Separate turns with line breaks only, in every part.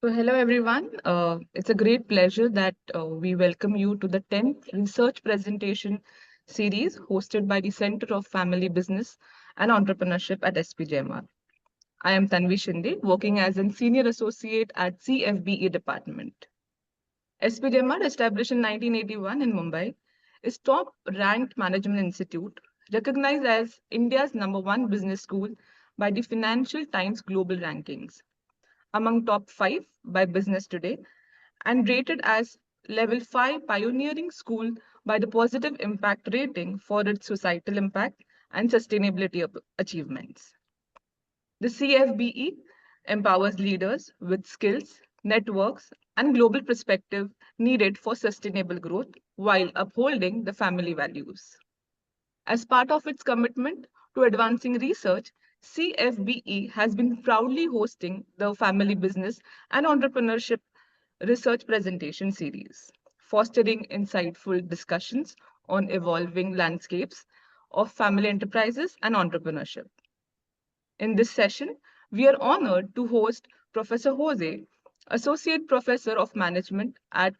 So, hello everyone. It's a great pleasure that we welcome you to the 10th research presentation series hosted by the Center of Family Business and Entrepreneurship at SPJIMR. I am Tanvi Shinde, working as a senior associate at CFBE department. SPJIMR, established in 1981 in Mumbai, is top-ranked management institute recognized as India's #1 business school by the Financial Times Global Rankings, among top 5 by Business Today, and rated as level 5 pioneering school by the Positive Impact Rating for its societal impact and sustainability achievements. The CFBE empowers leaders with skills, networks, and global perspective needed for sustainable growth while upholding the family values. As part of its commitment to advancing research, CFBE has been proudly hosting the Family Business and Entrepreneurship Research Presentation Series, fostering insightful discussions on evolving landscapes of family enterprises and entrepreneurship. In this session, we are honored to host Professor Jose, Associate Professor of Management at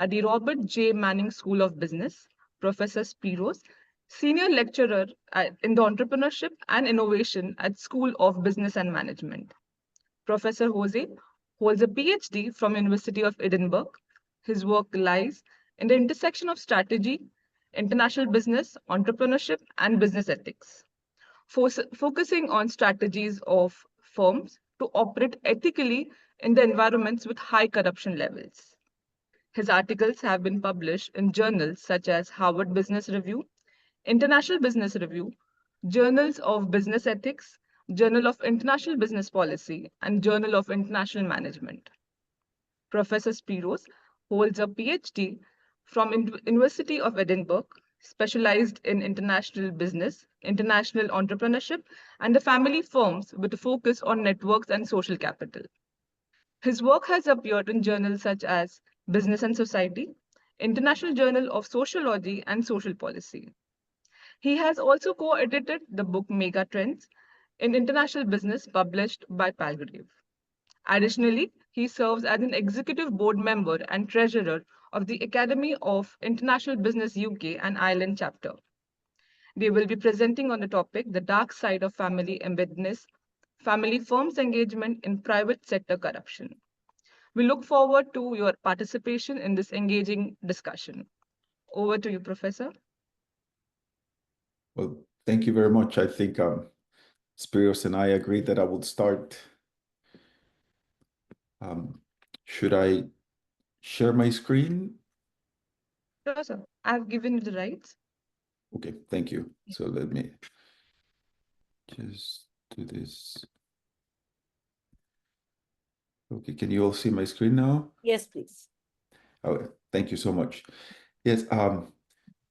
the Robert J. Manning School of Business, Professor Spiros, Senior Lecturer in the Entrepreneurship and Innovation at School of Business and Management. Professor Jose holds a PhD from University of Edinburgh. His work lies in the intersection of strategy, international business, entrepreneurship, and business ethics, focusing on strategies of firms to operate ethically in the environments with high corruption levels. His articles have been published in journals such as Harvard Business Review, International Business Review, Journals of Business Ethics, Journal of International Business Policy, and Journal of International Management. Professor Spiros holds a PhD from University of Edinburgh, specialized in international business, international entrepreneurship, and the family firms with a focus on networks and social capital. His work has appeared in journals such as Business and Society, International Journal of Sociology and Social Policy. He has also co-edited the book Mega Trends in International Business published by Palgrave. Additionally, he serves as an executive board member and treasurer of the Academy of International Business UK and Ireland chapter. They will be presenting on the topic, The Dark Side of Family Embeddedness, Family Firms' Engagement in Private Sector Corruption. We look forward to your participation in this engaging discussion. Over to you, Professor.
Well, thank you very much. I think Spiros and I agreed that I would start. Should I share my screen?
Sure, sir. I've given you the rights.
Okay, thank you. So let me just do this. Okay, can you all see my screen now?
Yes, please.
Oh, thank you so much. Yes,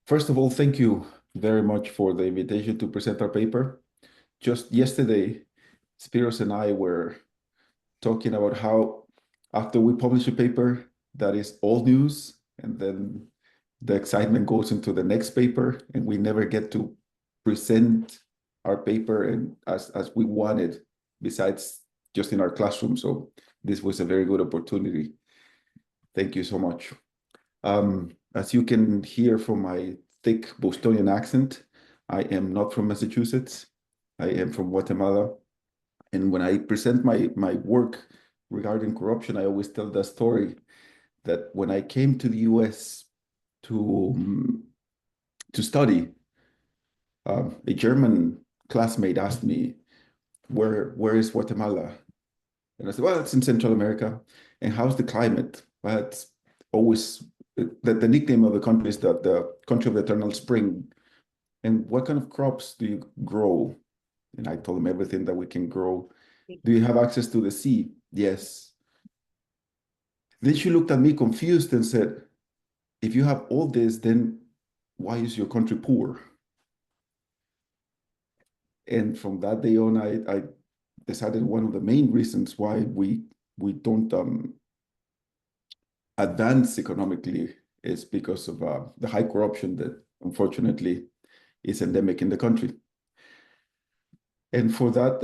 first of all, thank you very much for the invitation to present our paper. Just yesterday, Spiros and I were talking about how after we publish a paper that is old news, and then the excitement goes into the next paper, and we never get to present our paper and as we wanted, besides just in our classroom. So this was a very good opportunity. Thank you so much. As you can hear from my thick Bostonian accent, I am not from Massachusetts. I am from Guatemala. And when I present my work regarding corruption, I always tell the story that when I came to the US to study, a German classmate asked me, where is Guatemala? And I said, well, it's in Central America. And how's the climate? Well, it's always, the nickname of the country is the country of the eternal spring. And what kind of crops do you grow? And I told him everything that we can grow. Do you have access to the sea? Yes. Then she looked at me confused and said, if you have all this, then why is your country poor? And from that day on, I decided one of the main reasons why we don't advance economically is because of the high corruption that unfortunately is endemic in the country. And for that,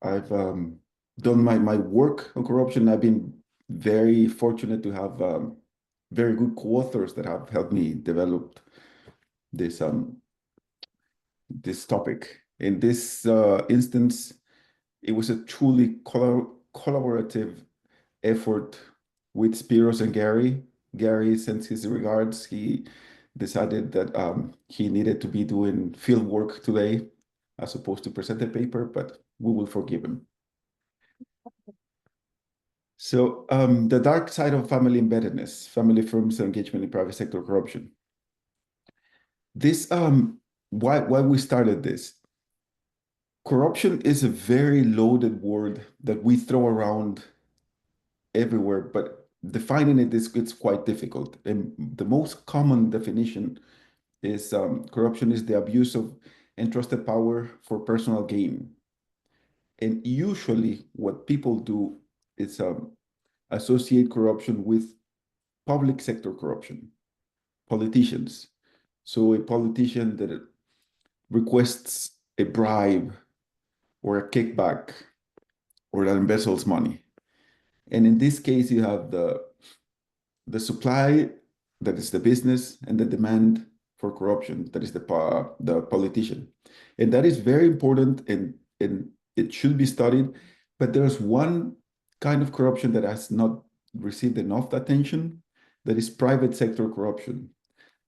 I've done my work on corruption. I've been very fortunate to have very good co-authors that have helped me develop this this topic. In this instance, it was a truly collaborative effort with Spiros and Gary. Gary sends his regards. He decided that he needed to be doing field work today as opposed to present a paper, but we will forgive him. So the dark side of family embeddedness, family firms engagement in private sector corruption. This why we started this. Corruption is a very loaded word that we throw around everywhere, but defining it is it's quite difficult. And the most common definition is corruption is the abuse of entrusted power for personal gain. And usually what people do is associate corruption with public sector corruption, politicians. So a politician that requests a bribe or a kickback or that embezzles money. And in this case, you have the supply, that is the business, and the demand for corruption, that is the politician. And that is very important, and it should be studied. But there's one kind of corruption that has not received enough attention, that is private sector corruption.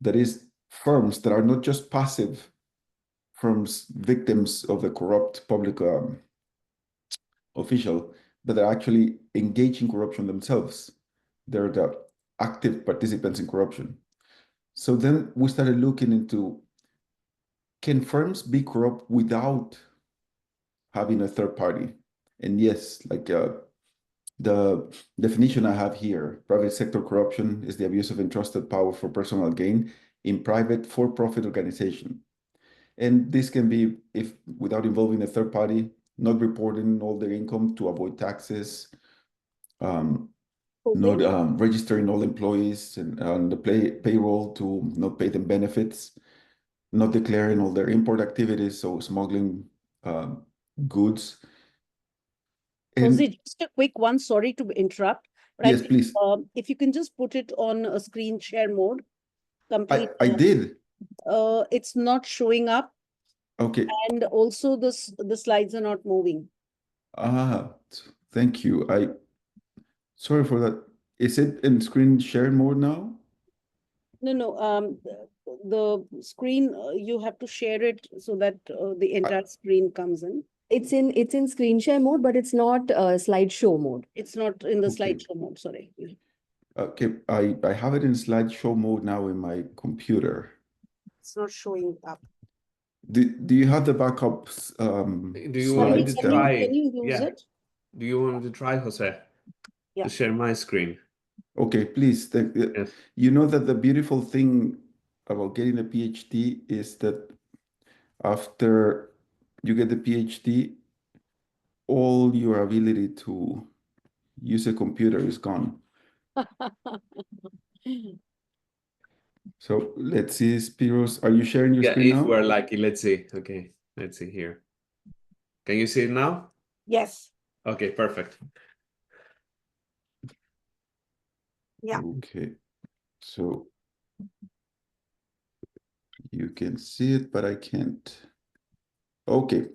That is firms that are not just passive firms, victims of the corrupt public official, but they're actually engaging corruption themselves. They're the active participants in corruption. So then we started looking into, can firms be corrupt without having a third party? And yes, like the definition I have here, private sector corruption is the abuse of entrusted power for personal gain in private for-profit organization. And this can be if without involving a third party, not reporting all their income to avoid taxes, not registering all employees and on the payroll to not pay them benefits, not declaring all their import activities, so smuggling goods.
Jose, just a quick one, sorry to interrupt, but
yes,
I think,
please.
if you can just put it on a screen share mode, complete.
I did.
It's not showing up.
Okay.
And also the slides are not moving.
Thank you. Sorry for that. Is it in screen share mode now?
No. The screen, you have to share it so that the entire screen comes in.
It's in screen share mode, but it's not slideshow mode.
It's not in the
Okay.
slideshow mode, sorry.
Okay, I have it in slideshow mode now in my computer.
It's not showing up.
Do you have the backups?
Do you want me to
slides?
try?
Can you use
Yeah.
it?
Do you want me to try, Jose?
Yeah.
To share my screen.
Okay, please.
Yes.
You know that the beautiful thing about getting a PhD is that after you get the PhD, all your ability to use a computer is gone. So let's see, Spiros, are you sharing your
Yeah,
screen
if
now?
we're lucky, let's see. Okay, let's see here. Can you see it now?
Yes.
Okay, perfect.
Yeah.
Okay, so you can see it, but I can't. Okay.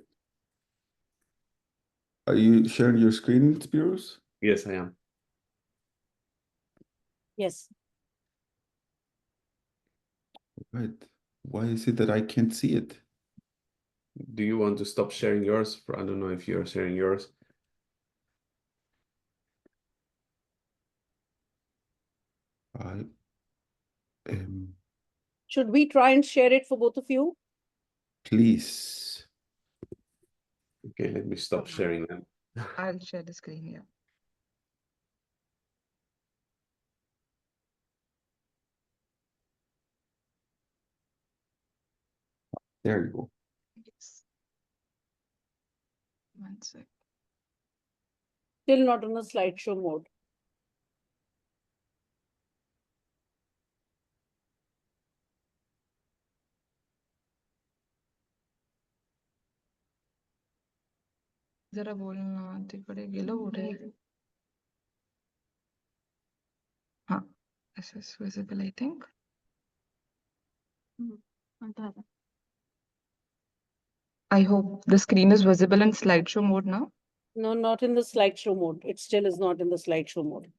Are you sharing your screen, Spiros?
Yes, I am.
Yes.
Right. Why is it that I can't see it?
Do you want to stop sharing yours? I don't know if you're sharing yours.
I am.
Should we try and share it for both of you?
Please.
Okay, let me stop sharing them.
I'll share the screen here.
There you go.
Yes. 1 sec.
Still not on a slideshow mode.
जरा बोलना तिकडे गेलं कुठे This is visible, I think. I hope the screen is visible in slideshow mode now.
No, not in the slideshow mode. It still is not in the slideshow mode.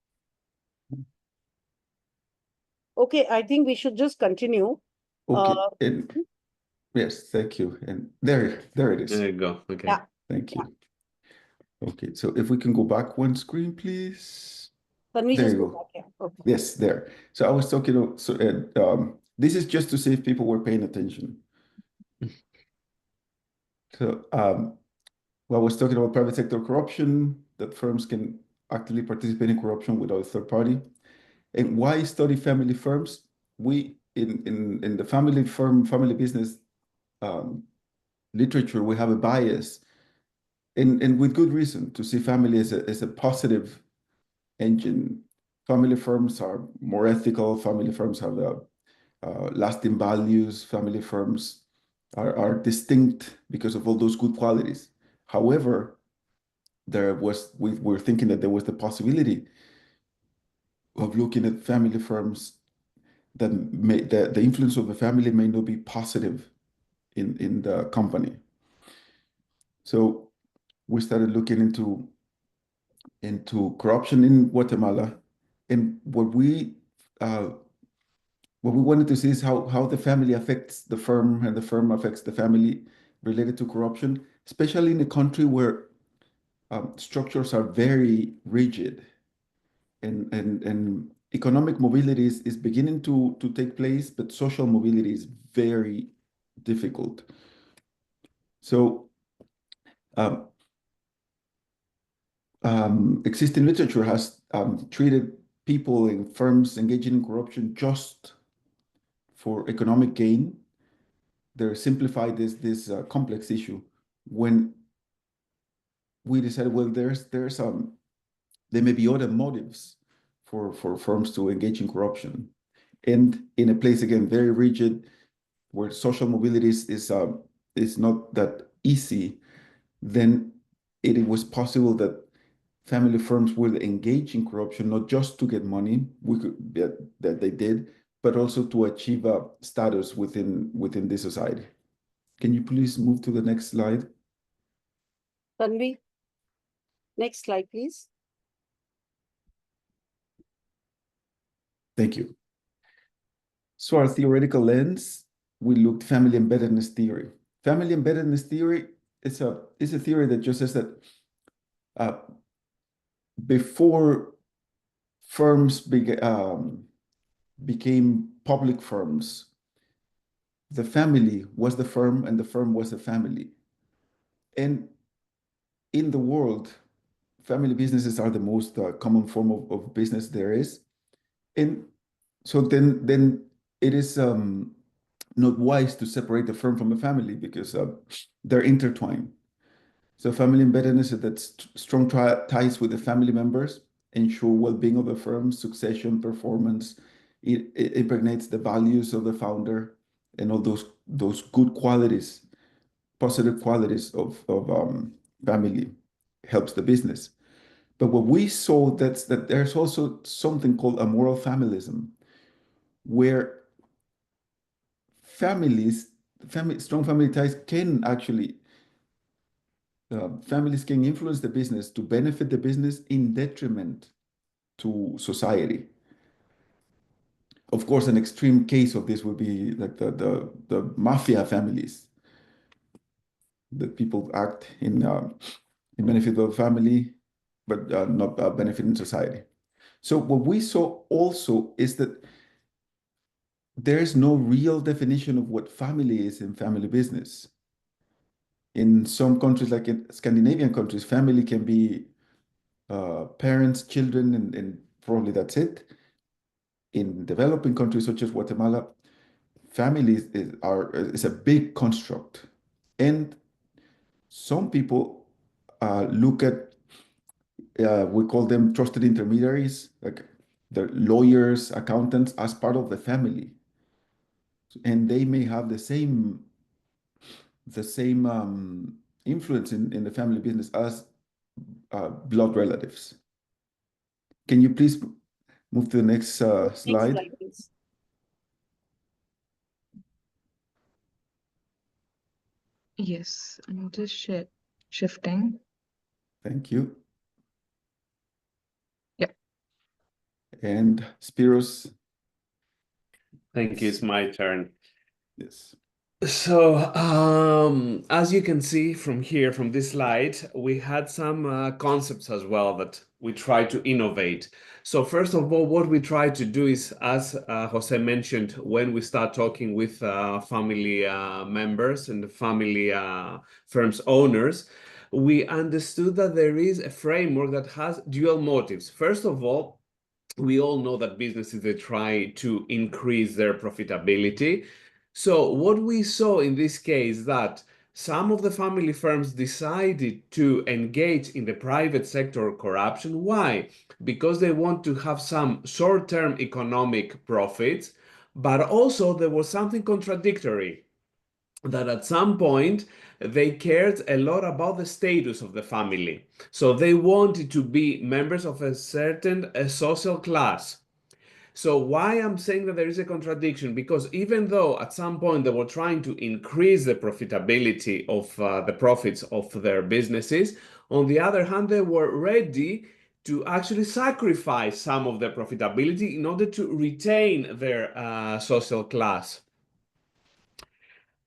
Okay, I think we should just continue.
Okay, and yes, thank you. And there it is.
There you go. Okay.
Yeah.
Thank you. Okay, so if we can go back one screen, please.
Can we
There
just
you
go
go.
back here? Okay.
Yes, there. So I was talking, this is just to see if people were paying attention. So well, I was talking about private sector corruption, that firms can actively participate in corruption without a third party. And why study family firms? We, in the family business literature, we have a bias, and with good reason, to see family as a positive engine. Family firms are more ethical. Family firms have lasting values. Family firms are distinct because of all those good qualities. However, we were thinking that there was the possibility of looking at family firms that the influence of the family may not be positive in the company. So we started looking into corruption in Guatemala, and what we wanted to see is how the family affects the firm and the firm affects the family related to corruption, especially in a country where structures are very rigid, and economic mobility is beginning to take place, but social mobility is very difficult. So existing literature has treated people in firms engaging in corruption just for economic gain. They're simplified this complex issue. When we decided, well, there may be other motives for firms to engage in corruption, and in a place again very rigid, where social mobility is not that easy, then it was possible that family firms will engage in corruption not just to get money, that they did, but also to achieve a status within this society. Can you please move to the next slide?
Tanvi, next slide, please.
Thank you. So our theoretical lens, we looked family embeddedness theory. Family embeddedness theory is a theory that just says that before firms became public firms, the family was the firm and the firm was the family. And in the world, family businesses are the most common form of business there is. And so then it is not wise to separate the firm from the family, because they're intertwined. So family embeddedness is that strong ties with the family members ensure well-being of the firm, succession, performance. It impregnates the values of the founder and all those good qualities, positive qualities of family helps the business. But what we saw that there's also something called a moral familism, where strong family ties can actually families can influence the business to benefit the business in detriment to society. Of course, an extreme case of this would be like the mafia families, that people act in benefit of the family, but not benefiting society. So what we saw also is that there's no real definition of what family is in family business. In some countries, like in Scandinavian countries, family can be parents, children, and probably that's it. In developing countries such as Guatemala, families is a big construct, and some people look at we call them trusted intermediaries, like the lawyers, accountants, as part of the family, and they may have the same influence in the family business as blood relatives. Can you please move to the next
Next
slide.
slide, please.
Yes, I'm just shifting.
Thank you.
Yeah.
And Spiros,
Thank you. It's my turn.
yes.
So, as you can see from here, from this slide, we had some concepts as well that we try to innovate. So first of all, what we try to do is, as Jose mentioned, when we start talking with family members and the family firms owners, we understood that there is a framework that has dual motives. First of all, we all know that businesses, they try to increase their profitability. So what we saw in this case that some of the family firms decided to engage in the private sector corruption. Why? Because they want to have some short-term economic profits, but also there was something contradictory, that at some point they cared a lot about the status of the family. So they wanted to be members of a certain social class. So why I'm saying that there is a contradiction? Because even though at some point they were trying to increase the profitability of the profits of their businesses, on the other hand, they were ready to actually sacrifice some of their profitability in order to retain their social class.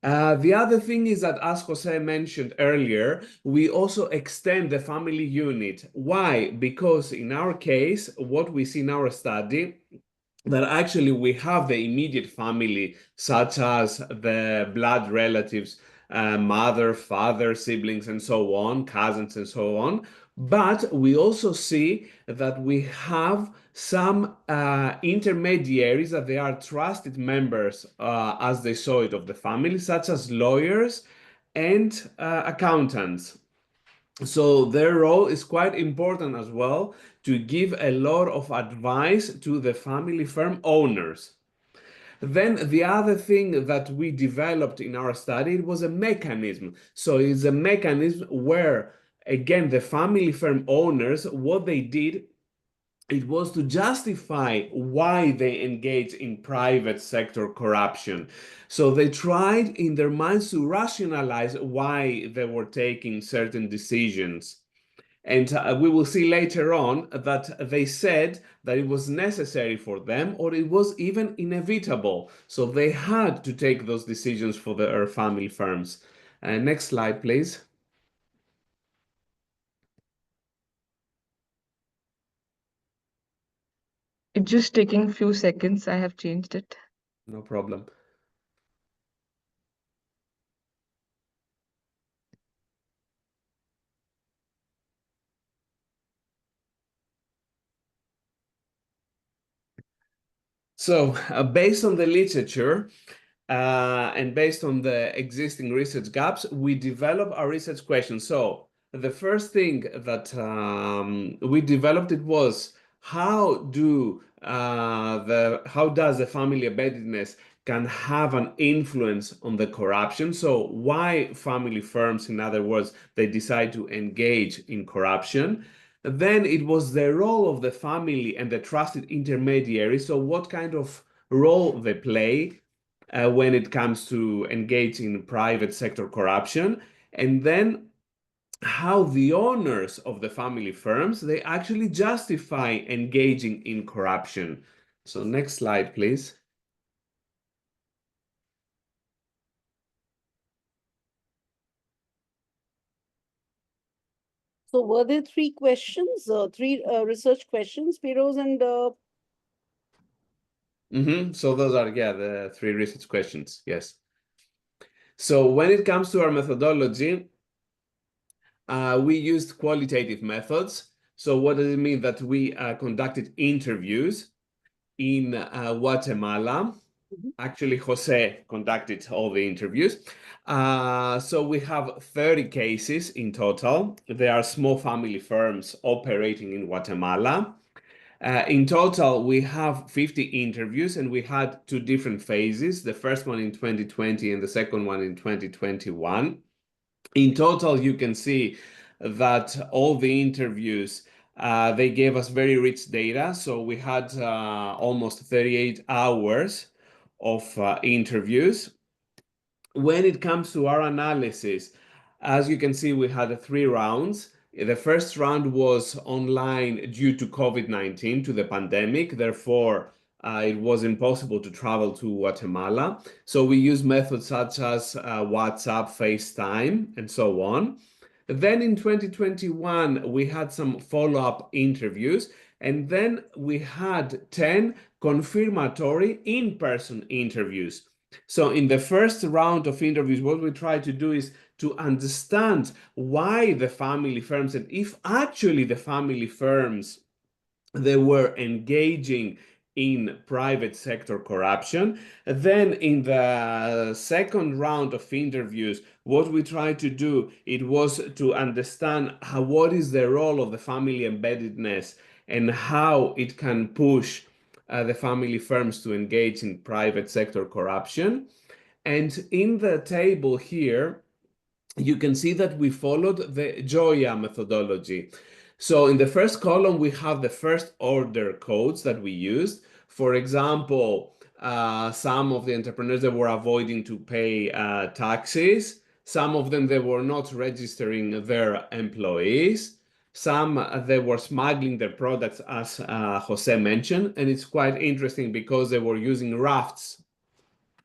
The other thing is that, as Jose mentioned earlier, we also extend the family unit. Why? Because in our case, what we see in our study, that actually we have the immediate family, such as the blood relatives, mother, father, siblings, and so on, cousins, and so on. But we also see that we have some intermediaries, that they are trusted members, as they saw it, of the family, such as lawyers and accountants. So their role is quite important as well, to give a lot of advice to the family firm owners. Then the other thing that we developed in our study, it was a mechanism. So it's a mechanism where, again, the family firm owners, what they did, it was to justify why they engage in private sector corruption. So they tried in their minds to rationalize why they were taking certain decisions. And we will see later on that they said that it was necessary for them, or it was even inevitable. So they had to take those decisions for their family firms. Next slide, please.
It's just taking few seconds. I have changed it.
No problem. So, based on the literature and based on the existing research gaps, we develop our research questions. So, the first thing that we developed, it was how does the family embeddedness can have an influence on the corruption? So, why family firms, in other words, they decide to engage in corruption? Then it was the role of the family and the trusted intermediary. So what kind of role they play when it comes to engage in private sector corruption. And then how the owners of the family firms, they actually justify engaging in corruption. So next slide, please.
So were there three questions, three research questions, Spiros and
So those are, yeah, the three research questions. Yes. So when it comes to our methodology, we used qualitative methods. So what does it mean? That we conducted interviews in Guatemala. Actually, Jose conducted all the interviews. So we have 30 cases in total. There are small family firms operating in Guatemala. In total, we have 50 interviews, and we had two different phases, the first one in 2020 and the second one in 2021. In total, you can see that all the interviews They gave us very rich data. So we had almost 38 hours of interviews. When it comes to our analysis, as you can see, we had 3 rounds. The first round was online due to COVID-19, to the pandemic. Therefore, it was impossible to travel to Guatemala. So we used methods such as WhatsApp, FaceTime, and so on. Then in 2021, we had some follow-up interviews, and then we had 10 confirmatory in-person interviews. So in the first round of interviews, what we try to do is to understand why the family firms, and if actually the family firms, they were engaging in private sector corruption. Then in the second round of interviews, what we tried to do, it was to understand what is the role of the family embeddedness and how it can push the family firms to engage in private sector corruption. And in the table here, you can see that we followed the Joya methodology. So in the first column, we have the first order codes that we used. For example, some of the entrepreneurs that were avoiding to pay taxes. Some of them, they were not registering their employees. Some, they were smuggling their products, as Jose mentioned. And it's quite interesting because they were using rafts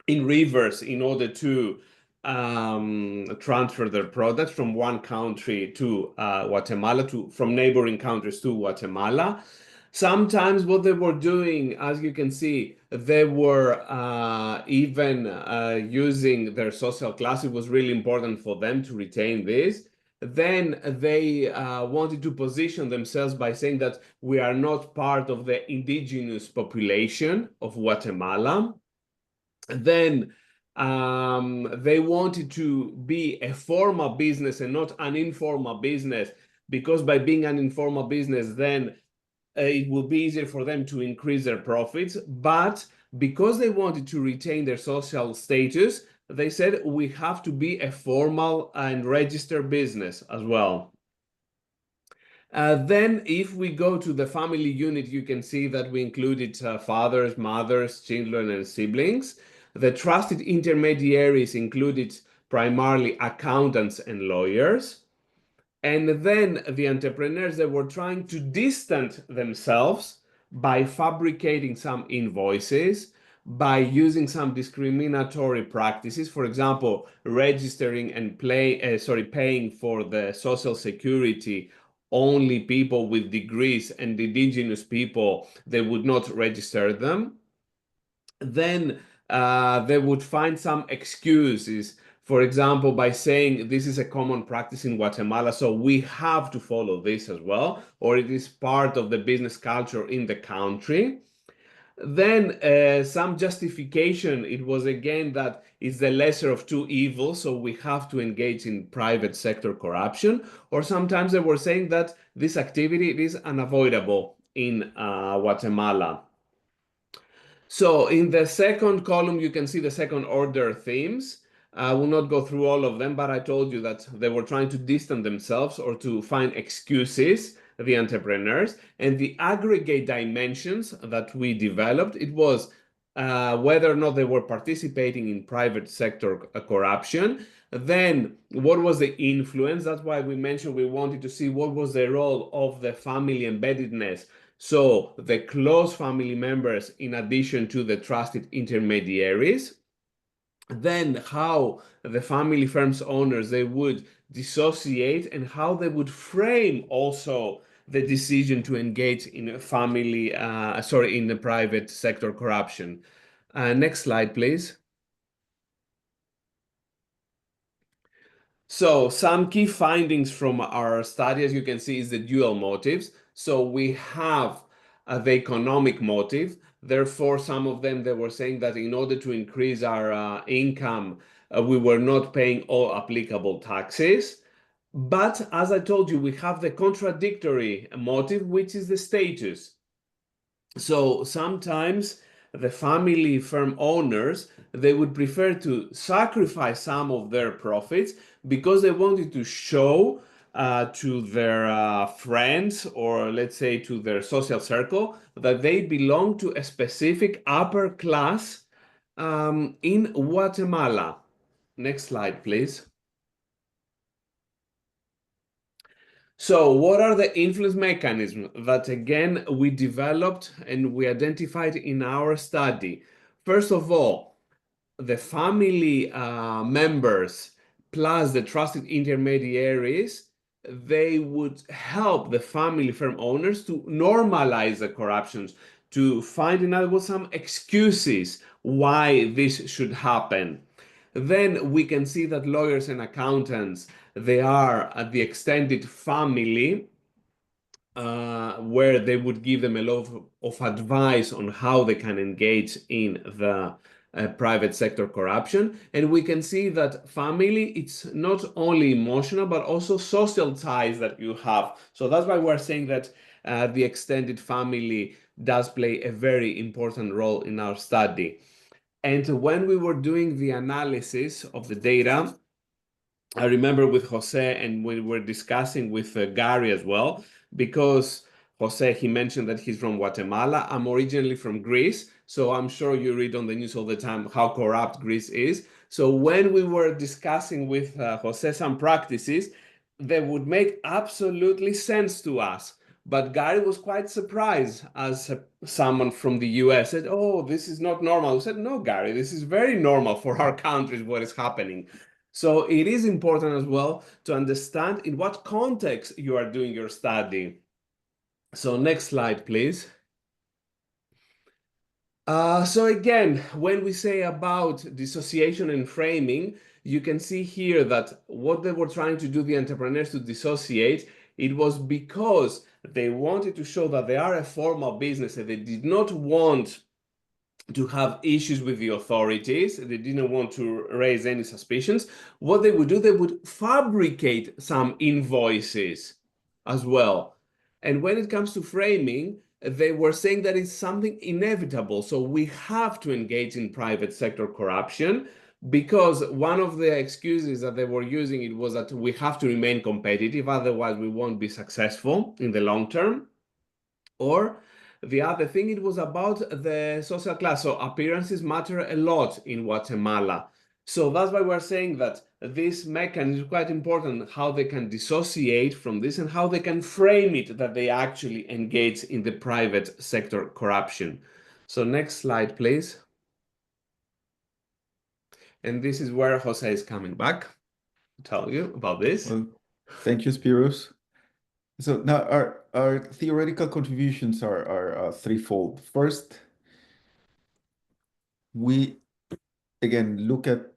in rivers in order to transfer their products from one country to Guatemala, from neighboring countries to Guatemala. Sometimes what they were doing, as you can see, they were even using their social class. It was really important for them to retain this. Then they wanted to position themselves by saying that we are not part of the indigenous population of Guatemala. Then they wanted to be a formal business and not an informal business, because by being an informal business, then it will be easier for them to increase their profits. But because they wanted to retain their social status, they said we have to be a formal and registered business as well. Then if we go to the family unit, you can see that we included fathers, mothers, children, and siblings. The trusted intermediaries included primarily accountants and lawyers. And then the entrepreneurs, they were trying to distance themselves by fabricating some invoices, by using some discriminatory practices. For example, registering and paying for the social security only people with degrees, and indigenous people, they would not register them. Then they would find some excuses, for example, by saying this is a common practice in Guatemala, so we have to follow this as well, or it is part of the business culture in the country. Then some justification, it was again that it's the lesser of two evils, so we have to engage in private sector corruption. Or sometimes they were saying that this activity is unavoidable in Guatemala. So in the second column, you can see the second order themes. I will not go through all of them, but I told you that they were trying to distance themselves or to find excuses, the entrepreneurs. And the aggregate dimensions that we developed, it was whether or not they were participating in private sector corruption. Then what was the influence? That's why we mentioned we wanted to see what was the role of the family embeddedness. So the close family members, in addition to the trusted intermediaries. Then how the family firms owners, they would dissociate, and how they would frame also the decision to engage in a family, in the private sector corruption. Next slide, please. So some key findings from our study, as you can see, is the dual motives. So we have the economic motive. Therefore, some of them, they were saying that in order to increase our income, we were not paying all applicable taxes. But as I told you, we have the contradictory motive, which is the status. So sometimes the family firm owners, they would prefer to sacrifice some of their profits because they wanted to show to their friends, or let's say to their social circle, that they belong to a specific upper class in Guatemala. Next slide, please. So what are the influence mechanisms that, again, we developed and we identified in our study? First of all, the family members plus the trusted intermediaries, they would help the family firm owners to normalize the corruptions, to find, in other words, some excuses why this should happen. Then we can see that lawyers and accountants, they are at the extended family, where they would give them a lot of advice on how they can engage in the private sector corruption. And we can see that family, it's not only emotional, but also social ties that you have. So that's why we're saying that the extended family does play a very important role in our study. And when we were doing the analysis of the data, I remember with Jose, and we were discussing with Gary as well, because Jose, he mentioned that he's from Guatemala. I'm originally from Greece, so I'm sure you read on the news all the time how corrupt Greece is. So when we were discussing with Jose some practices, they would make absolutely sense to us. But Gary was quite surprised as someone from the US said, "Oh, this is not normal." I said, "No, Gary, this is very normal for our countries, what is happening." So it is important as well to understand in what context you are doing your study. So next slide, please. So again, when we say about dissociation and framing, you can see here that what they were trying to do, the entrepreneurs, to dissociate, it was because they wanted to show that they are a formal business and they did not want to have issues with the authorities. They didn't want to raise any suspicions. What they would do, they would fabricate some invoices as well. And when it comes to framing, they were saying that it's something inevitable. So we have to engage in private sector corruption, because one of the excuses that they were using, it was that we have to remain competitive, otherwise we won't be successful in the long term. Or the other thing, it was about the social class. So appearances matter a lot in Guatemala. So that's why we're saying that this mechanism is quite important, how they can dissociate from this and how they can frame it that they actually engage in the private sector corruption. So next slide, please. And this is where Jose is coming back to tell you about this.
Well, thank you, Spiros. So now our theoretical contributions are threefold. First, we again look at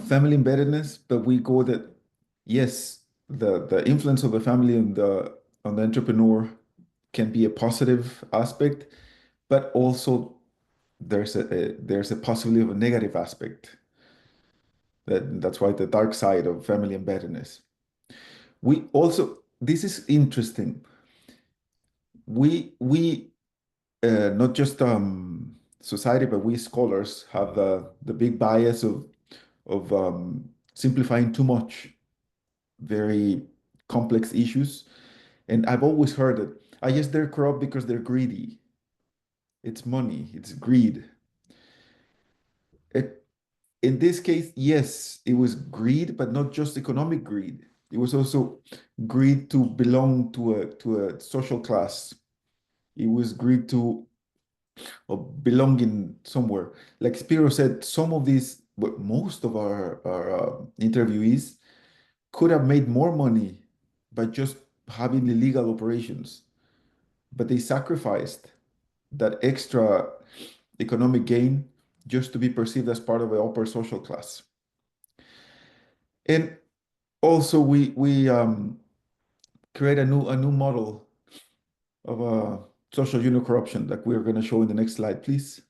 family embeddedness, but we go that yes, the influence of the family on the entrepreneur can be a positive aspect, but also there's a possibility of a negative aspect. That's why the dark side of family embeddedness. We also, this is interesting. We not just society, but we scholars have the big bias of simplifying too much very complex issues. And I've always heard that, I guess they're corrupt because they're greedy. It's money, it's greed. In this case, yes, it was greed, but not just economic greed. It was also greed to belong to a social class. It was greed to belonging somewhere. Like Spiro said, some of these, but most of our interviewees could have made more money by just having illegal operations, but they sacrificed that extra economic gain just to be perceived as part of the upper social class. And also we create a new model of social unit corruption that we're going to show in the next slide, please.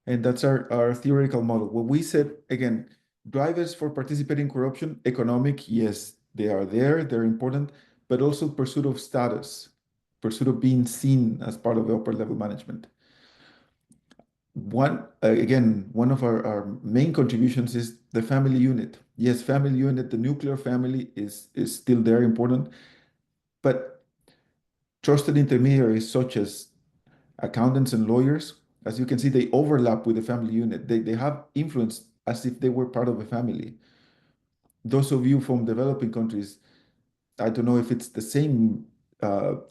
And that's our theoretical model. What we said, again, drivers for participating in corruption, economic, yes, they are there, they're important, but also pursuit of status, pursuit of being seen as part of the upper level management. one of our main contributions is the family unit. Yes, family unit, the nuclear family is still very important, but trusted intermediaries such as accountants and lawyers, as you can see, they overlap with the family unit. They have influence as if they were part of a family. Those of you from developing countries, I don't know if it's the same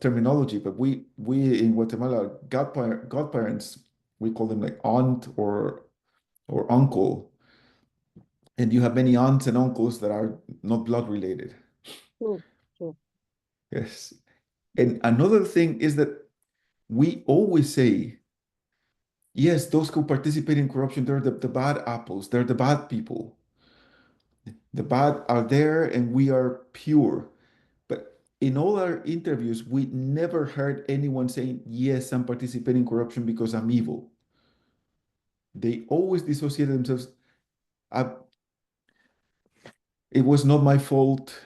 terminology, but we in Guatemala, godparents, we call them like aunt or uncle, and you have many aunts and uncles that are not blood related.
True, true.
Yes. And another thing is that we always say, yes, those who participate in corruption, they're the bad apples, they're the bad people. The bad are there and we are pure. But in all our interviews, we never heard anyone saying, yes, I'm participating in corruption because I'm evil. They always dissociate themselves. It was not my fault.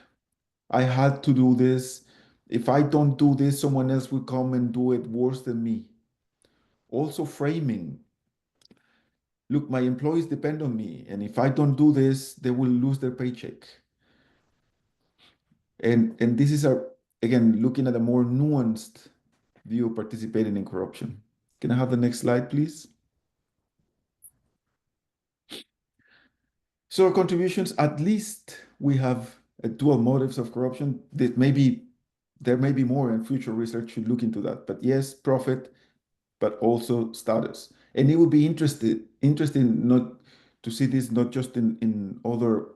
I had to do this. If I don't do this, someone else will come and do it worse than me. Also framing. Look, my employees depend on me, and if I don't do this, they will lose their paycheck. And this is again looking at a more nuanced view of participating in corruption. Can I have the next slide, please? So our contributions, at least we have dual motives of corruption. There may be more, and future research should look into that. But yes, profit, but also status. And it would be interesting not to see this not just in other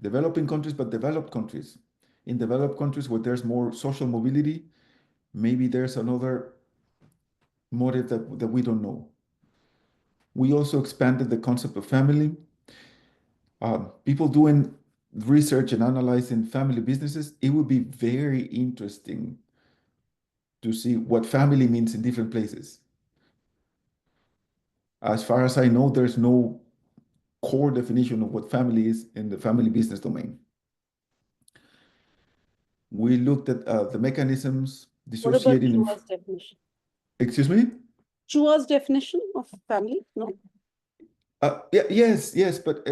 developing countries, but developed countries. In developed countries where there's more social mobility, maybe there's another motive that we don't know. We also expanded the concept of family. People doing research and analyzing family businesses, it would be very interesting to see what family means in different places. As far as I know, there's no core definition of what family is in the family business domain. We looked at the mechanisms
What about
dissociating.
Chua's definition?
Excuse me?
Chua's definition of family? No.
Yes, but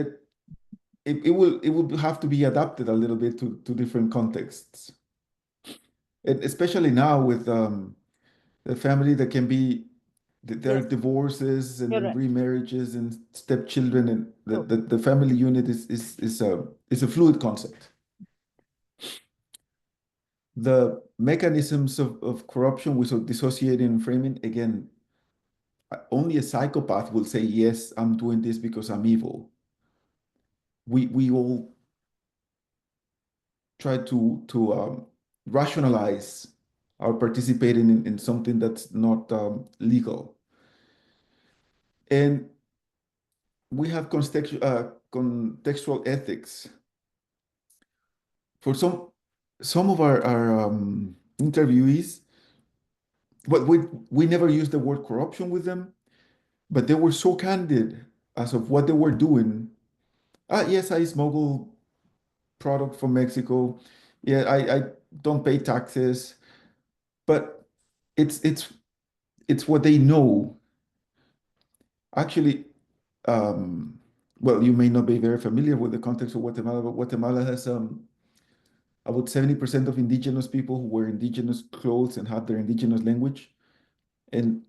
it will have to be adapted a little bit to different contexts. And especially now with the family that can be there are
Yes.
divorces and
You're right.
remarriages and stepchildren, and
True.
the family unit is a fluid concept. The mechanisms of corruption with dissociating and framing, again, only a psychopath will say, yes, I'm doing this because I'm evil. We all try to rationalize our participating in something that's not legal. And we have contextual ethics. For some of our interviewees, but we never used the word corruption with them, but they were so candid as of what they were doing. Yes, I smuggle product from Mexico. Yeah, I don't pay taxes, but it's what they know. Actually, well, you may not be very familiar with the context of Guatemala, but Guatemala has about 70% of indigenous people who wear indigenous clothes and have their indigenous language. And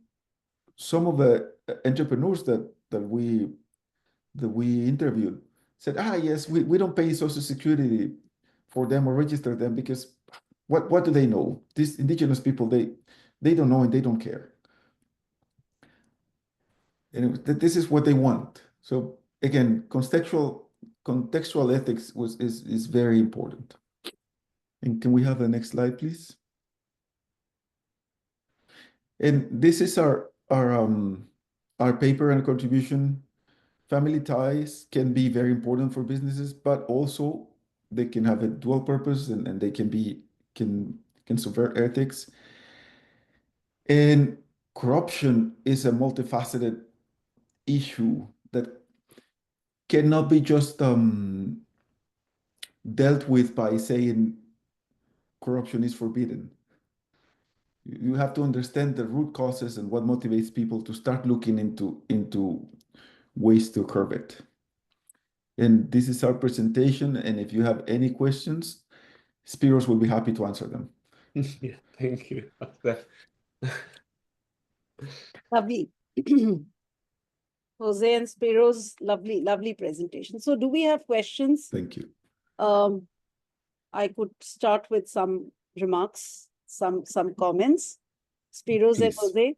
some of the entrepreneurs that we interviewed said, yes, we don't pay Social Security for them or register them because what do they know? These indigenous people, they don't know and they don't care. And this is what they want. So again, contextual ethics is very important. And can we have the next slide, please? And this is our paper and contribution. Family ties can be very important for businesses, but also they can have a dual purpose and they can subvert ethics. And corruption is a multifaceted issue that cannot be just dealt with by saying corruption is forbidden. You have to understand the root causes and what motivates people to start looking into ways to curb it. And this is our presentation. And if you have any questions, Spiros will be happy to answer them.
Yeah, thank you.
Lovely. Jose and Spiros, lovely presentation. So do we have questions?
Thank you.
I could start with some remarks, some comments. Spiros and
Please.
Jose,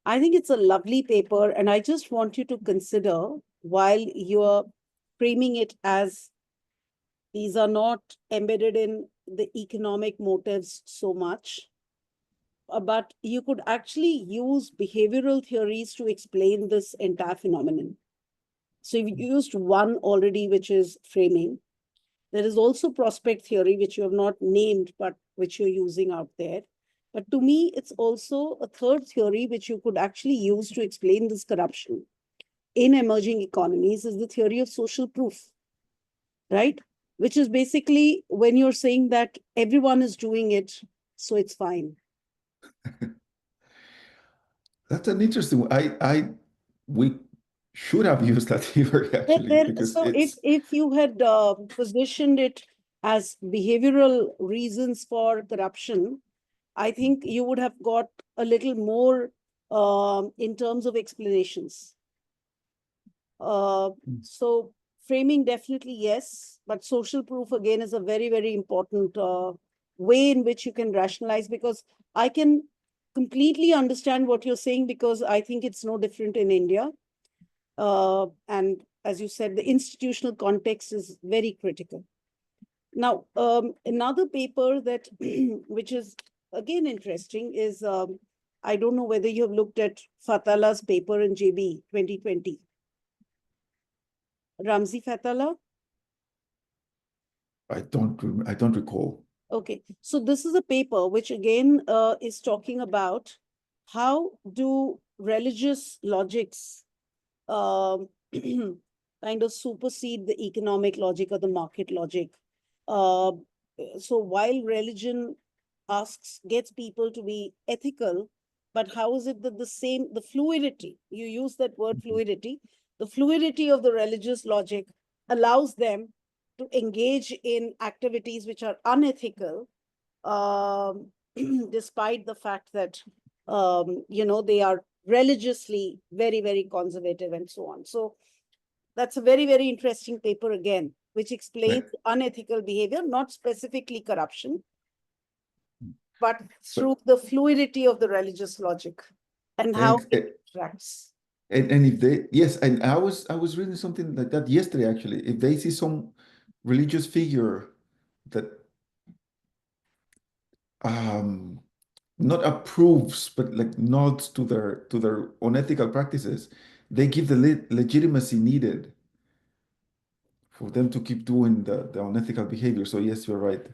I think it's a lovely paper, and I just want you to consider while you're framing it as these are not embedded in the economic motives so much, but you could actually use behavioral theories to explain this entire phenomenon. So you've used one already, which is framing. There is also prospect theory, which you have not named, but which you're using out there. But to me, it's also a third theory, which you could actually use to explain this corruption in emerging economies, is the theory of social proof, right? Which is basically when you're saying that everyone is doing it, so it's fine.
That's an interesting one. We should have used that theory actually, because
So
it's
if you had positioned it as behavioral reasons for corruption, I think you would have got a little more in terms of explanations. So framing definitely yes, but social proof again is a very important way in which you can rationalize, because I can completely understand what you're saying, because I think it's no different in India. And as you said, the institutional context is very critical. Now, another paper that which is again interesting is, I don't know whether you have looked at Fatala's paper in JB 2020. Ramzi Fatala?
I don't recall.
Okay, so this is a paper which again is talking about how do religious logics kind of supersede the economic logic or the market logic. So while religion gets people to be ethical, but how is it that the fluidity, you use that word fluidity, the fluidity of the religious logic allows them to engage in activities which are unethical, despite the fact that, they are religiously very conservative and so on. So that's a very interesting paper again, which explains unethical behavior, not specifically corruption, but through the fluidity of the religious logic and how it interacts.
And if they, yes, and I was reading something like that yesterday actually. If they see some religious figure that not approves but like nods to their unethical practices, they give the legitimacy needed for them to keep doing the unethical behavior. So yes, you're right.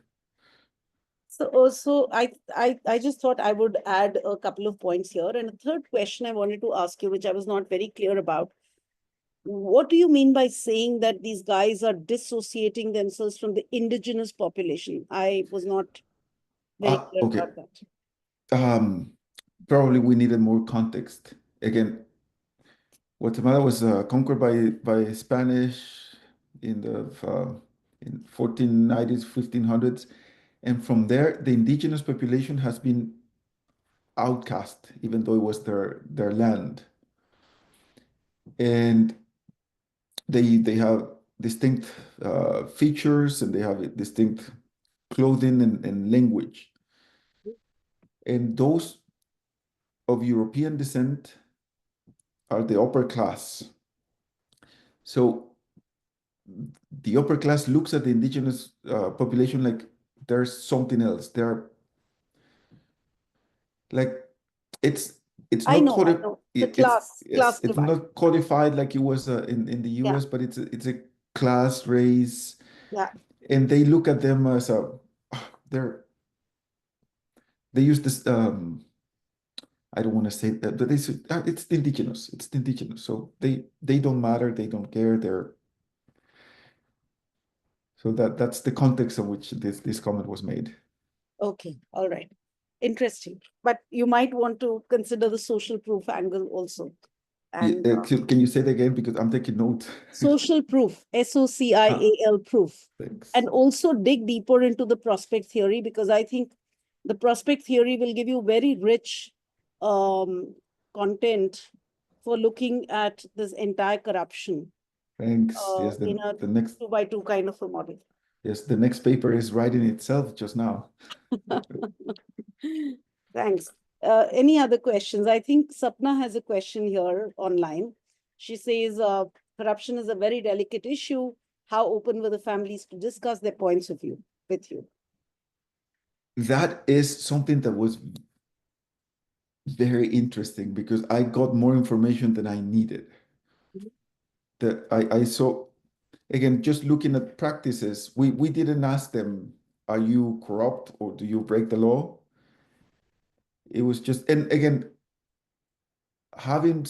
So also, I just thought I would add a couple of points here. And a third question I wanted to ask you, which I was not very clear about. What do you mean by saying that these guys are dissociating themselves from the indigenous population? I was not very clear
Okay.
about that.
Probably we needed more context. Again, Guatemala was conquered by Spanish in the in 1490s, 1500s, and from there the indigenous population has been outcast, even though it was their land, and they have distinct features, and they have a distinct clothing and language, and those of European descent are the upper class. So the upper class looks at the indigenous population like there's something else. They're like it's
I
not
know. The class
it's
divide.
not codified like it was in the
Yeah.
US, but it's a class race,
Yeah.
and they look at them as they use this I don't want to say that, but they say it's the indigenous. It's the indigenous. So they don't matter. They don't care. So that's the context in which this comment was made.
Okay. All right. interesting. But you might want to consider the social proof angle also. And
Can you say that again? Because I'm taking note.
social proof, SOCIAL proof.
Thanks.
And also dig deeper into the prospect theory, because I think the prospect theory will give you very rich content for looking at this entire corruption
Thanks. Yes,
in a
the next
2x2 kind of a model.
yes, the next paper is writing itself just now.
Thanks. Any other questions? I think Sapna has a question here online. She says, corruption is a very delicate issue. How open were the families to discuss their points of view with you?
That is something that was very interesting because I got more information than I needed. That I saw, again, just looking at practices, we didn't ask them, are you corrupt or do you break the law? It was just, and again, having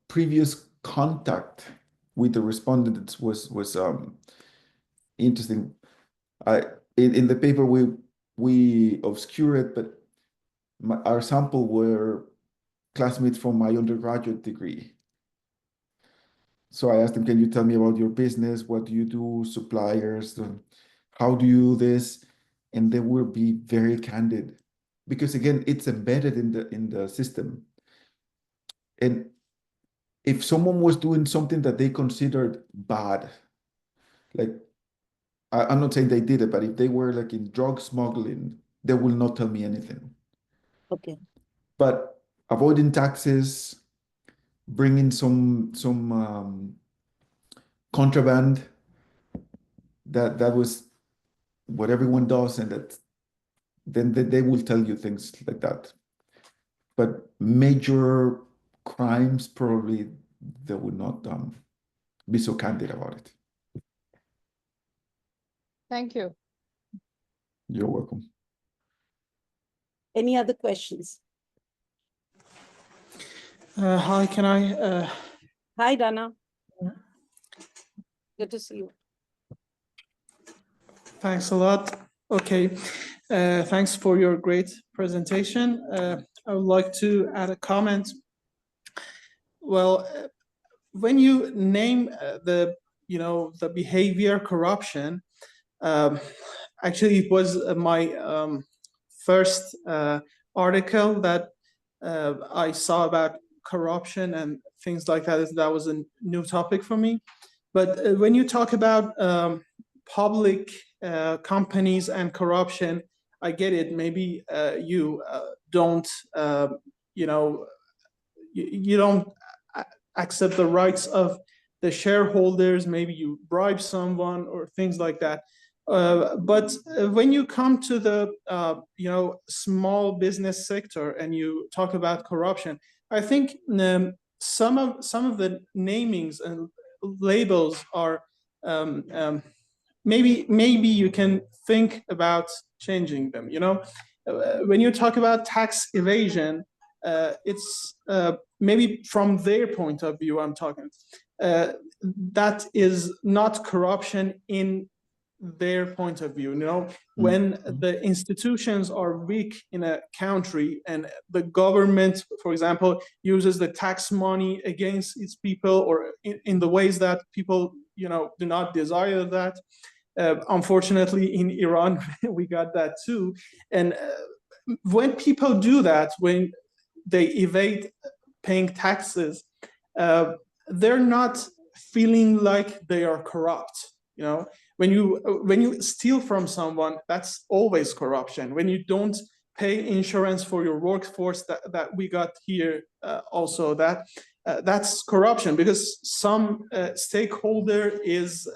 previous contact with the respondents was interesting. In the paper we obscure it, but our sample were classmates from my undergraduate degree. So I asked them, can you tell me about your business? What do you do? Suppliers? How do you do this? And they will be very candid because again, it's embedded in the system. And if someone was doing something that they considered bad, like I'm not saying they did it, but if they were like in drug smuggling, they will not tell me anything.
Okay.
But avoiding taxes, bringing some contraband, that was what everyone does, and that then they will tell you things like that. But major crimes, probably they would not be so candid about it.
Thank you.
You're welcome.
Any other questions?
Hi, can I?
Hi, Dana. Good to see you.
Thanks a lot. Okay, thanks for your great presentation. I would like to add a comment. Well, when you name the behavior corruption, actually it was my first article that I saw about corruption and things like that. That was a new topic for me. But when you talk about public companies and corruption, I get it. Maybe you don't, you don't accept the rights of the shareholders. Maybe you bribe someone or things like that. But when you come to the small business sector and you talk about corruption, I think some of the namings and labels are maybe you can think about changing them. When you talk about tax evasion, it's maybe from their point of view I'm talking. That is not corruption in their point of view. When the institutions are weak in a country and the government, for example, uses the tax money against its people or in the ways that people do not desire that. Unfortunately, in Iran, we got that too. And when people do that, when they evade paying taxes, they're not feeling like they are corrupt. When you steal from someone, that's always corruption. When you don't pay insurance for your workforce, that we got here also, that's corruption because some stakeholder is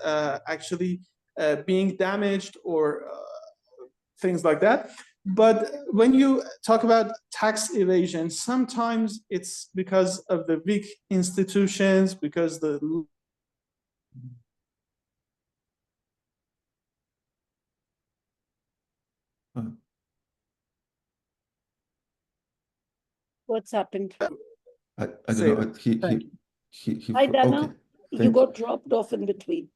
actually being damaged or things like that. But when you talk about tax evasion, sometimes it's because of the weak institutions, because the
What's happened?
I don't know.
Hi, Dana.
Okay.
You got dropped off in between.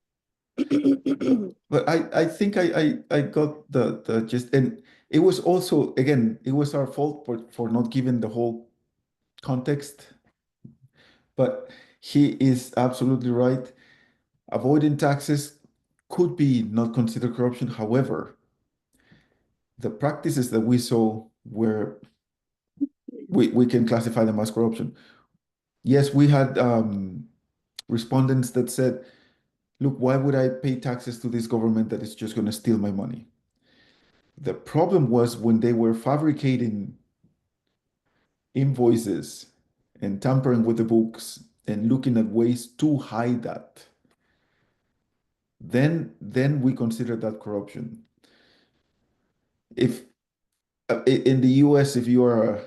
But I think I got the gist, and It was also, again, it was our fault for not giving the whole context, but he is absolutely right. Avoiding taxes could be not considered corruption. However, the practices that we saw were, we can classify them as corruption. Yes, we had respondents that said, look, why would I pay taxes to this government that is just going to steal my money? The problem was when they were fabricating invoices and tampering with the books and looking at ways to hide that. Then we consider that corruption. If in the US, if you are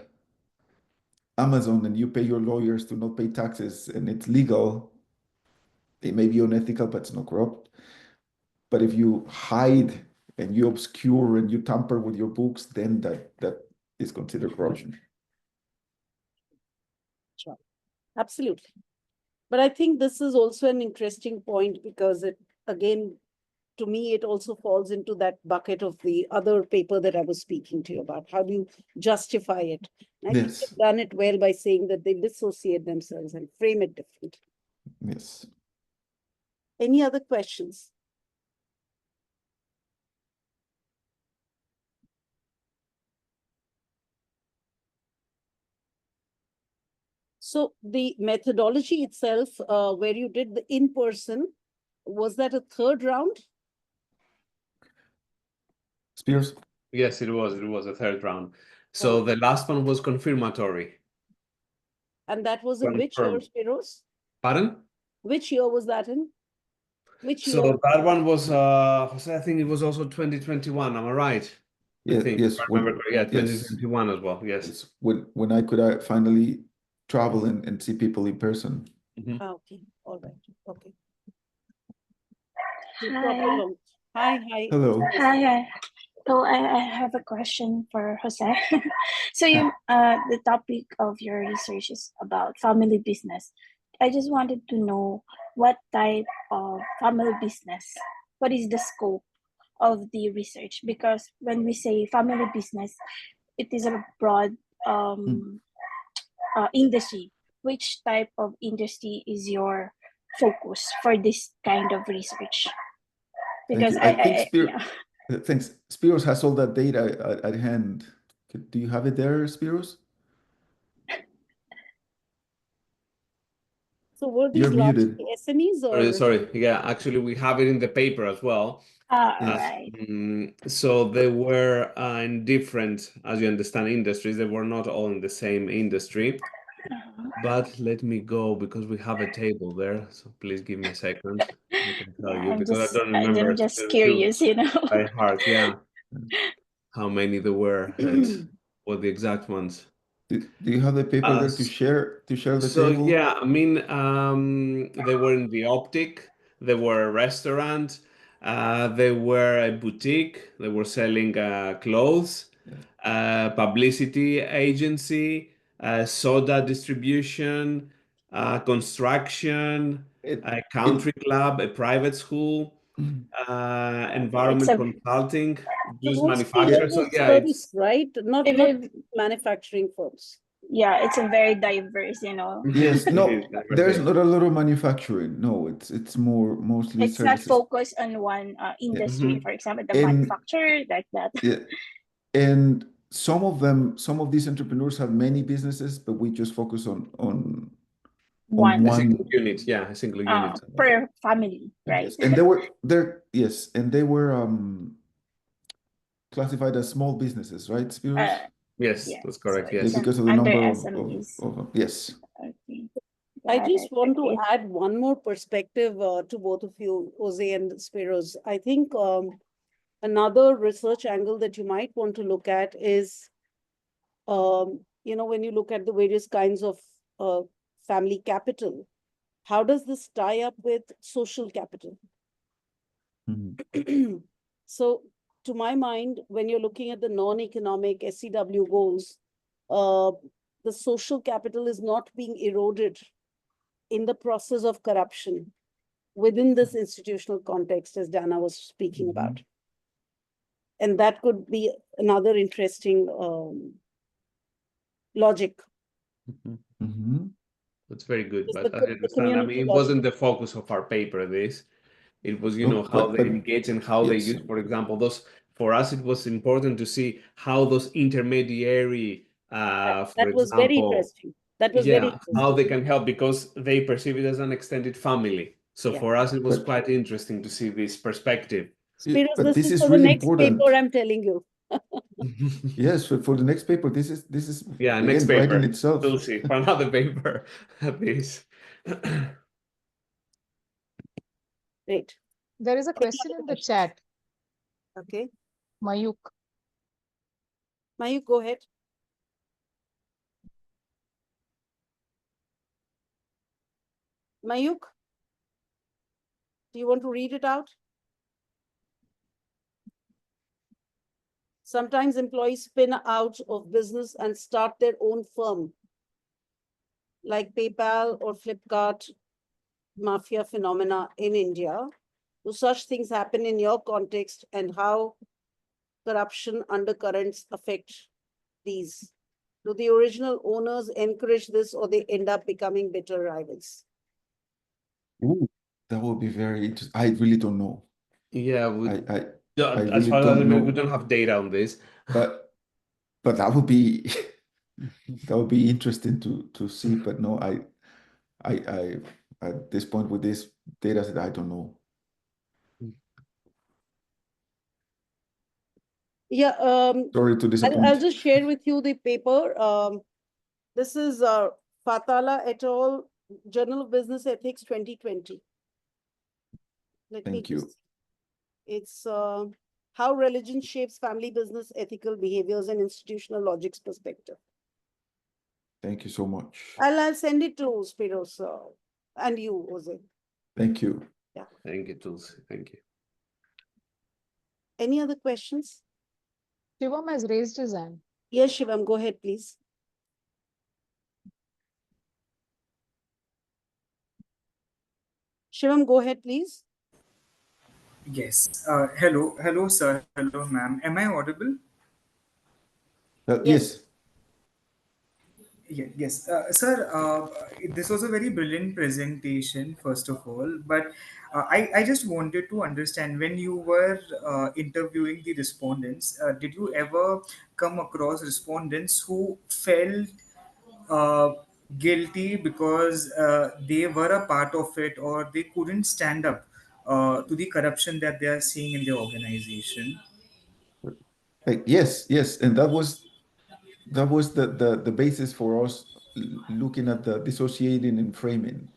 Amazon and you pay your lawyers to not pay taxes and it's legal, it may be unethical, but it's not corrupt. But if you hide and you obscure and you tamper with your books, then that is considered corruption.
Sure. Absolutely. But I think this is also an interesting point because it, again, to me, it also falls into that bucket of the other paper that I was speaking to you about. How do you justify it? And I think
Yes.
they've done it well by saying that they dissociate themselves and frame it differently.
Yes.
Any other questions? So the methodology itself, where you did the in-person, was that a third round?
Spears?
Yes, it was a third round. So the last one was confirmatory.
And that was in which year,
Confirmed.
Spiros?
Pardon?
Which year was that in? Which year?
So that one was Jose, I think it was also 2021, am I right?
Yeah,
I think,
yes.
if I remember correctly. Yeah,
Yes.
2021 as well, yes.
It's when I could finally travel and see people in person.
Mhm.
Okay, all right, okay.
Hi.
Hi.
Hello.
Hi. So I have a question for Jose. So the topic of your research is about family business. I just wanted to know what type of family business, what is the scope of the research? Because when we say family business, it is a broad industry. Which type of industry is your focus for this kind of research?
Thank
Because
you. I think
yeah.
thanks. Spiros has all that data at hand. Do you have it there, Spiros?
So were these
You're
largely
muted.
SMEs or?
Sorry. Yeah, actually, we have it in the paper as well.
All
Yes.
right.
So they were in different, as you understand, industries. They were not all in the same industry. But let me go because we have a table there. So please give me a second. I can tell
Yeah,
you because I don't remember
I'm just curious, you know.
by heart. Yeah, how many there were and what the exact ones.
Do you have the paper there to share the
So
table?
yeah, I mean, they were in the optic. They were a restaurant. They were a boutique. They were selling clothes. Publicity agency, soda distribution, construction, a country club, a private school, environment consulting, juice
Mostly
manufacturer. So yeah,
service, right? Not manufacturing firms.
Yeah, it's a very diverse, you know.
Yes, no,
it is
there's
diverse.
not a lot of manufacturing. No, it's mostly
It's not
services.
focused on one industry, for example, the manufacturer, like that.
Yeah, and some of these entrepreneurs have many businesses, but we just focus on
One.
A
one.
single unit, yeah, a single unit.
Per family, right?
Yes, and they were classified as small businesses, right, Spiros?
Yes,
Yeah,
that's correct.
so
Yes.
it's
Because of the
under
number
SMEs.
yes.
Okay.
I
Got
just
it.
want to
Okay.
add one more perspective to both of you, Jose and Spiros. I think another research angle that you might want to look at is, when you look at the various kinds of family capital, how does this tie up with social capital? So to my mind, when you're looking at the non-economic SCW goals, the social capital is not being eroded in the process of corruption within this institutional context, as Dana was speaking about. And that could be another interesting logic.
That's very good,
It's
but I
the
understand. I
community
mean, it
logic.
wasn't the focus of our paper, this. It was, you
No,
know, how they
but
engage and how they
yes,
use, for example, those, for us, it was important to see how those intermediary, for
That was very
example,
interesting. That was very
yeah, how
interesting.
they can help because they perceive it as an extended family. So
Yeah.
for us, it was
but
quite interesting to see this perspective.
Spiros,
but
this
this
is
is
for the
really
next
important.
paper, I'm telling you.
Yes, for the next paper, this is
Yeah, next
again writing
paper.
itself.
We'll see for another paper at this.
Great.
There is a
Any
question
other
in the
questions?
chat,
Okay.
Mayuk.
Mayuk, go ahead. Mayuk, do you want to read it out? Sometimes employees spin out of business and start their own firm, like PayPal or Flipkart mafia phenomena in India. Do such things happen in your context, and how corruption undercurrents affect these? Do the original owners encourage this, or they end up becoming bitter rivals?
Ooh, that would be very interesting. I really don't know.
Yeah,
I
as
really
far as I
don't
remember, we
know.
don't have data on this.
But that would be that would be interesting to see. But no, I at this point with this data set, I don't know.
Yeah,
Sorry to
I'll
disappoint.
just share with you the paper. This is Fatala et al. Journal of Business Ethics 2020. Let me
Thank you.
just, it's how religion shapes family business ethical behaviors and institutional logics perspective.
Thank you so much.
I'll send it to Spiros and you, Jose.
Thank you.
Thank you, Tulsi. Thank you.
Any other questions?
Shivam has raised his hand.
Yes, Shivam, go ahead, please. Shivam, go ahead, please.
Yes. Hello, sir. Hello, ma'am. Am I audible?
Yes.
Yes. Sir, this was a very brilliant presentation, first of all. But I just wanted to understand when you were interviewing the respondents, did you ever come across respondents who felt uh, guilty because they were a part of it or they couldn't stand up to the corruption that they are seeing in the organization?
Yes, and that was the basis for us looking at the dissociating and framing.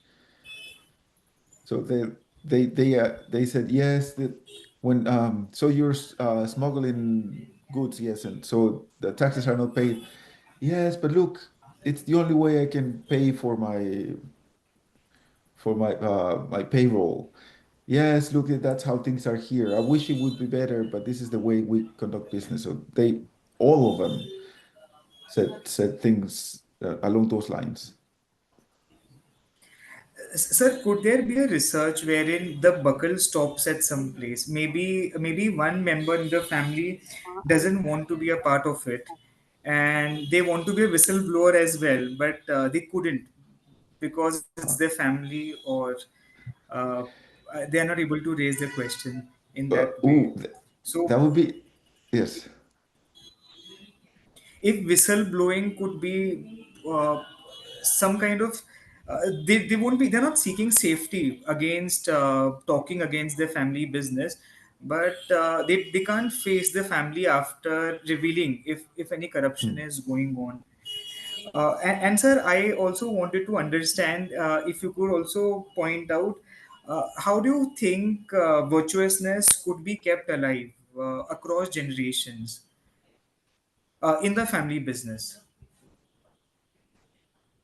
So they said yes that when so you're smuggling goods, yes, and so the taxes are not paid. Yes, but look, it's the only way I can pay for my payroll. Yes, look, that's how things are here. I wish it would be better, but this is the way we conduct business. So they all of them said things along those lines.
Sir, could there be a research wherein the buckle stops at some place? Maybe one member in the family doesn't want to be a part of it, and they want to be a whistleblower as well, but they couldn't because it's their family, or uh, they are not able to raise the question in that way.
Ooh,
So
that would be yes.
if whistleblowing could be some kind of they won't be, they're not seeking safety against talking against their family business, but they can't face the family after revealing if any corruption
Hmm.
is going on. And sir, I also wanted to understand if you could also point out how do you think virtuousness could be kept alive across generations in the family business?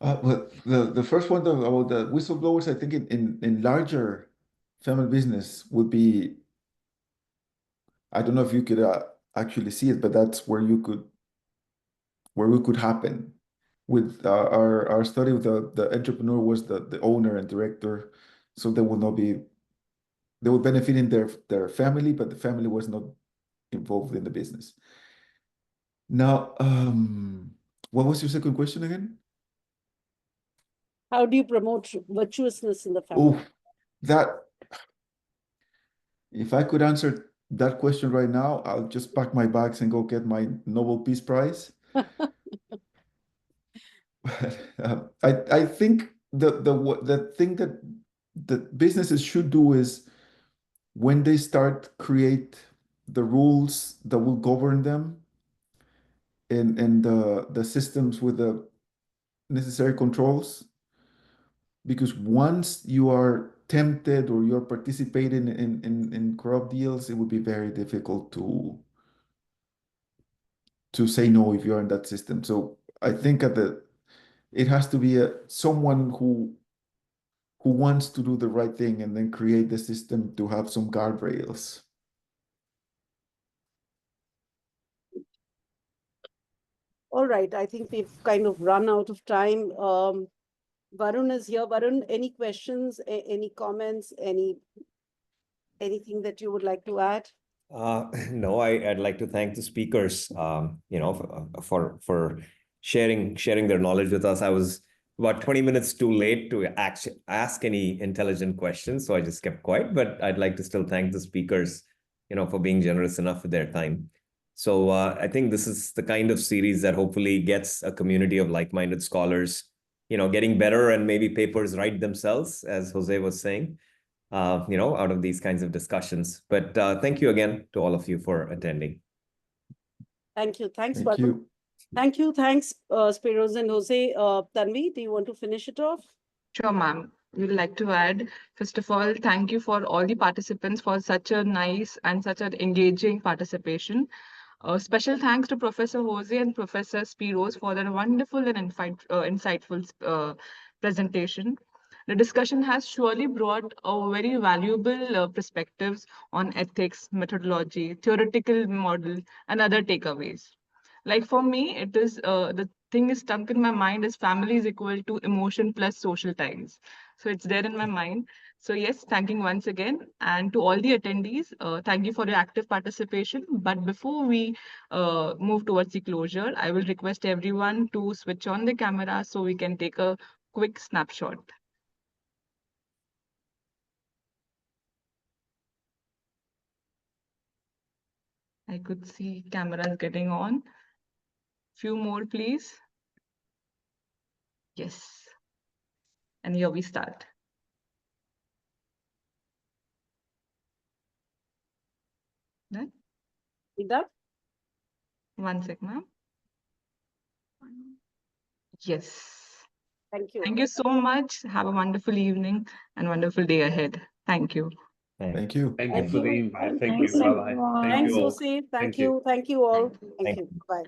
Well, the first one about the whistleblowers, I think in larger family business would be, I don't know if you could actually see it, but that's where it could happen. With our study, the entrepreneur was the owner and director, so they would benefit in their family, but the family was not involved in the business. Now, what was your second question again?
How do you promote virtuousness in the family?
Oh, that, if I could answer that question right now, I'll just pack my bags and go get my Nobel Peace Prize. I think the thing that the businesses should do is when they start create the rules that will govern them and the systems with the necessary controls, because once you are tempted or you're participating in corrupt deals, it would be very difficult to say no if you're in that system. So I think it has to be someone who wants to do the right thing and then create the system to have some guardrails.
All right, I think we've kind of run out of time. Varun is here. Varun, any questions, any comments, anything that you would like to add?
No, I'd like to thank the speakers, for sharing their knowledge with us. I was about 20 minutes too late to ask any intelligent questions, so I just kept quiet. But I'd like to still thank the speakers, for being generous enough with their time. So I think this is the kind of series that hopefully gets a community of like-minded scholars, getting better and maybe papers write themselves, as Jose was saying. Out of these kinds of discussions. But thank you again to all of you for attending.
Thank you. Thanks,
Thank
Varun.
you.
Thank you. Thanks, Spiros and Jose. Tanvi, do you want to finish it off?
Sure, ma'am. We'd like to add, first of all, thank you for all the participants for such a nice and such an engaging participation. Special thanks to Professor Jose and Professor Spiros for their wonderful and insightful presentation. The discussion has surely brought a very valuable perspectives on ethics, methodology, theoretical model, and other takeaways. Like for me, it is the thing is stuck in my mind is family is equal to emotion plus social ties. So it's there in my mind. So yes, thanking once again. And to all the attendees, thank you for your active participation. But before we move towards the closure, I will request everyone to switch on the camera so we can take a quick snapshot. I could see cameras getting on. Few more, please. Yes. And here we start. Done?
We done?
One sec, ma'am. Yes.
Thank you.
Thank you so much. Have a wonderful evening and wonderful day ahead. Thank you.
Thank you.
Thank you
Thank
for
you.
the invite. Thank
Thanks,
you. Bye-bye.
everyone.
Thank
Thanks,
you all.
Jose. Thank
Thank
you. Thank you all.
Thank you.
Thank
Thank
you. Bye.